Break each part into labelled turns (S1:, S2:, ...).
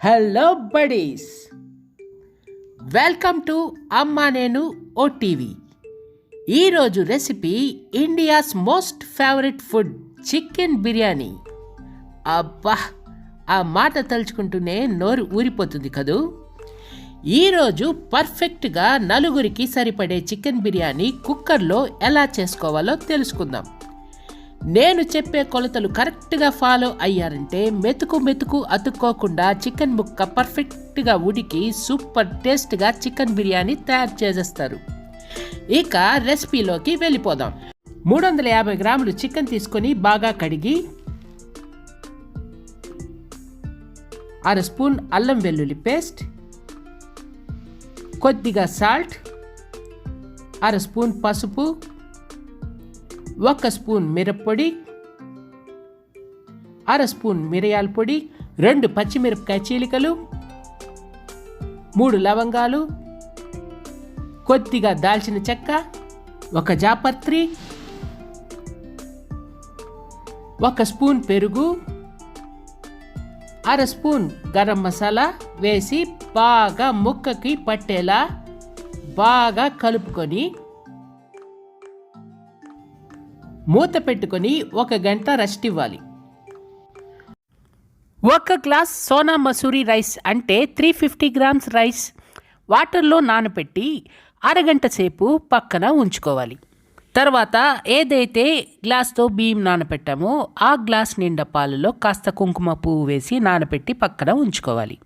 S1: Hello buddies, welcome to అమ్మా నేను OTV. ఈరోజు recipe India's most favourite food chicken biryani. అబ్బా, ఆ మాట తలుచుకుంటూనే నోరు ఊరిపోతుంది కదూ. ఈరోజు పర్ఫెక్ట్గా నలుగురికి సరిపడే చికెన్ బిర్యానీ కుక్కర్లో ఎలా చేసుకోవాలో తెలుసుకుందాం. నేను చెప్పే కొలతలు కరెక్ట్గా ఫాలో అయ్యారంటే మెతుకు అతుక్కోకుండా చికెన్ ముక్క పర్ఫెక్ట్గా ఉడికి సూపర్ టేస్ట్గా చికెన్ బిర్యానీ తయారు చేసేస్తారు. ఇక రెసిపీలోకి వెళ్ళిపోదాం. 350 గ్రాములు చికెన్ తీసుకొని బాగా కడిగి 1/2 స్పూన్ అల్లం వెల్లుల్లి పేస్ట్, కొద్దిగా సాల్ట్, 1/2 స్పూన్ పసుపు, 1 స్పూన్ మిరప్పొడి, 1/2 స్పూన్ మిరియాల పొడి, 2 పచ్చిమిరపకాయ చీలికలు, 3 లవంగాలు, కొద్దిగా దాల్చిన చెక్క, 1 జాపత్రి, 1 స్పూన్ పెరుగు, 1/2 స్పూన్ గరం మసాలా వేసి బాగా ముక్కకి పట్టేలా బాగా కలుపుకొని మూత పెట్టుకొని 1 గంట రెస్ట్ ఇవ్వాలి. 1 గ్లాస్ సోనా మసూరి రైస్ అంటే 350 గ్రామ్స్ రైస్ వాటర్లో నానబెట్టి అరగంట సేపు పక్కన ఉంచుకోవాలి. తర్వాత ఏదైతే గ్లాస్తో బియ్యం నానబెట్టామో ఆ గ్లాస్ నిండా పాలలో కాస్త కుంకుమ పువ్వు వేసి నానబెట్టి పక్కన ఉంచుకోవాలి.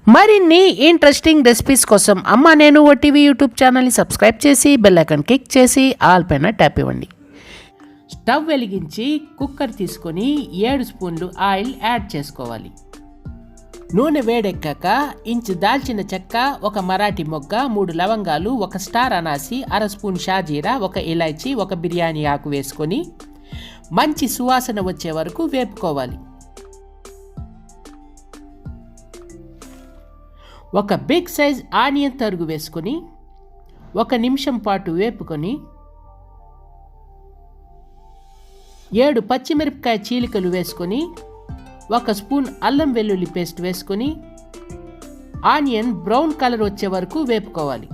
S1: మరిన్ని ఇంట్రెస్టింగ్ రెసిపీస్ కోసం అమ్మా నేను ఓటీవీ యూట్యూబ్ ఛానల్ని సబ్స్క్రైబ్ చేసి బెల్ ఐకాన్ క్లిక్ చేసి ఆల్ పైన ట్యాప్ ఇవ్వండి. స్టవ్ వెలిగించి కుక్కర్ తీసుకొని 7 స్పూన్లు ఆయిల్ యాడ్ చేసుకోవాలి. నూనె వేడెక్కాక ఇంచు దాల్చిన చెక్క, 1 మరాఠీ మొగ్గ, 3 లవంగాలు, 1 స్టార్ అనాసి, 1/2 స్పూన్ షాజీరా, 1 ఇలాచీ, 1 బిర్యానీ ఆకు వేసుకొని మంచి సువాసన వచ్చే వరకు వేపుకోవాలి. 1 బిగ్ సైజ్ ఆనియన్ తరుగు వేసుకొని 1 నిమిషం పాటు వేపుకొని 7 పచ్చిమిరపకాయ చీలికలు వేసుకొని 1 స్పూన్ అల్లం వెల్లుల్లి పేస్ట్ వేసుకొని ఆనియన్ బ్రౌన్ కలర్ వచ్చే వరకు వేపుకోవాలి.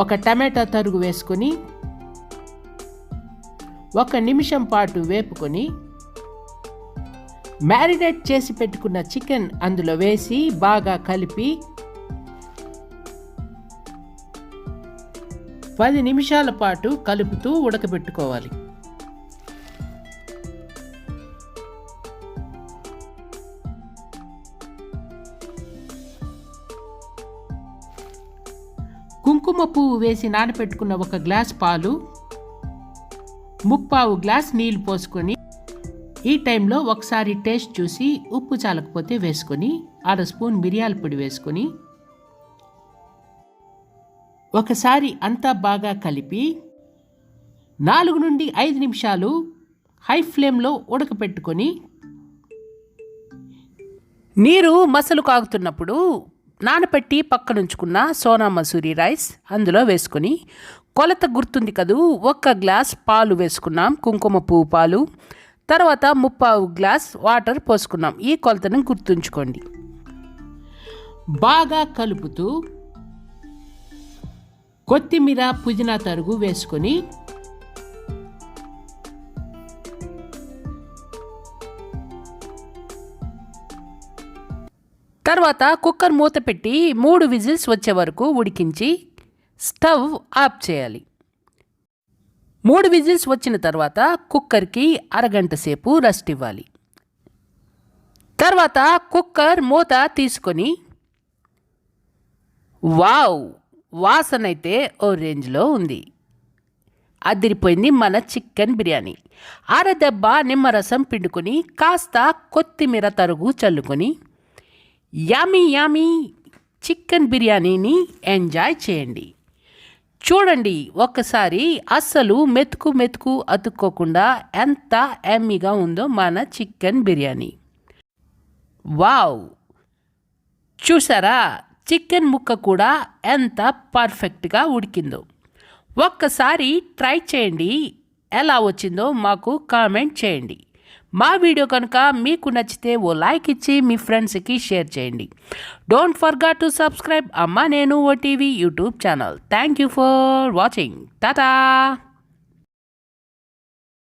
S1: ఒక టమాటా తరుగు వేసుకొని 1 నిమిషం పాటు వేపుకొని మ్యారినేట్ చేసి పెట్టుకున్న చికెన్ అందులో వేసి బాగా కలిపి 10 నిమిషాల పాటు కలుపుతూ ఉడకబెట్టుకోవాలి. కుంకుమ పువ్వు వేసి నానబెట్టుకున్న 1 గ్లాస్ పాలు, 3/4 గ్లాస్ నీళ్లు పోసుకొని ఈ టైంలో ఒకసారి టేస్ట్ చూసి ఉప్పు చాలకపోతే వేసుకొని 1/2 స్పూన్ మిరియాల పొడి వేసుకొని ఒకసారి అంతా బాగా కలిపి 4 నుండి 5 నిమిషాలు హై ఫ్లేమ్లో ఉడకపెట్టుకొని నీరు మసలు కాగుతున్నప్పుడు నానబెట్టి పక్కనుంచుకున్న సోనా మసూరి రైస్ అందులో వేసుకొని కొలత గుర్తుంది కదూ, 1 గ్లాస్ పాలు వేసుకున్నాం, కుంకుమ పువ్వు పాలు. తర్వాత 3/4 గ్లాస్ వాటర్ పోసుకున్నాం. ఈ కొలతను గుర్తుంచుకోండి. బాగా కలుపుతూ కొత్తిమీర పుదీనా తరుగు వేసుకొని తర్వాత కుక్కర్ మూత పెట్టి 3 విజిల్స్ వచ్చే వరకు ఉడికించి స్టవ్ ఆఫ్ చేయాలి. 3 విజిల్స్ వచ్చిన తర్వాత కుక్కర్కి అరగంట సేపు రెస్ట్ ఇవ్వాలి. తర్వాత కుక్కర్ మూత తీసుకొని వావ్, వాసన అయితే ఓ రేంజ్లో ఉంది. అదిరిపోయింది మన చికెన్ బిర్యానీ. అరదెబ్బ నిమ్మరసం పిండుకొని కాస్త కొత్తిమీర తరుగు చల్లుకొని యామీ చికెన్ బిర్యానీని ఎంజాయ్ చేయండి. చూడండి ఒక్కసారి, అస్సలు మెతుకు అతుక్కోకుండా ఎంత ఎమ్మీగా ఉందో మన చికెన్ బిర్యానీ. వావ్, చూసారా చికెన్ ముక్క కూడా ఎంత పర్ఫెక్ట్గా ఉడికిందో. ఒక్కసారి ట్రై చేయండి. ఎలా వచ్చిందో మాకు కామెంట్ చేయండి. మా వీడియో కనుక మీకు నచ్చితే ఓ లైక్ ఇచ్చి మీ ఫ్రెండ్స్కి షేర్ చేయండి. డోంట్ ఫర్గెట్ టు సబ్స్క్రైబ్ అమ్మా నేను OTV YouTube channel. Thank you for watching. Tata.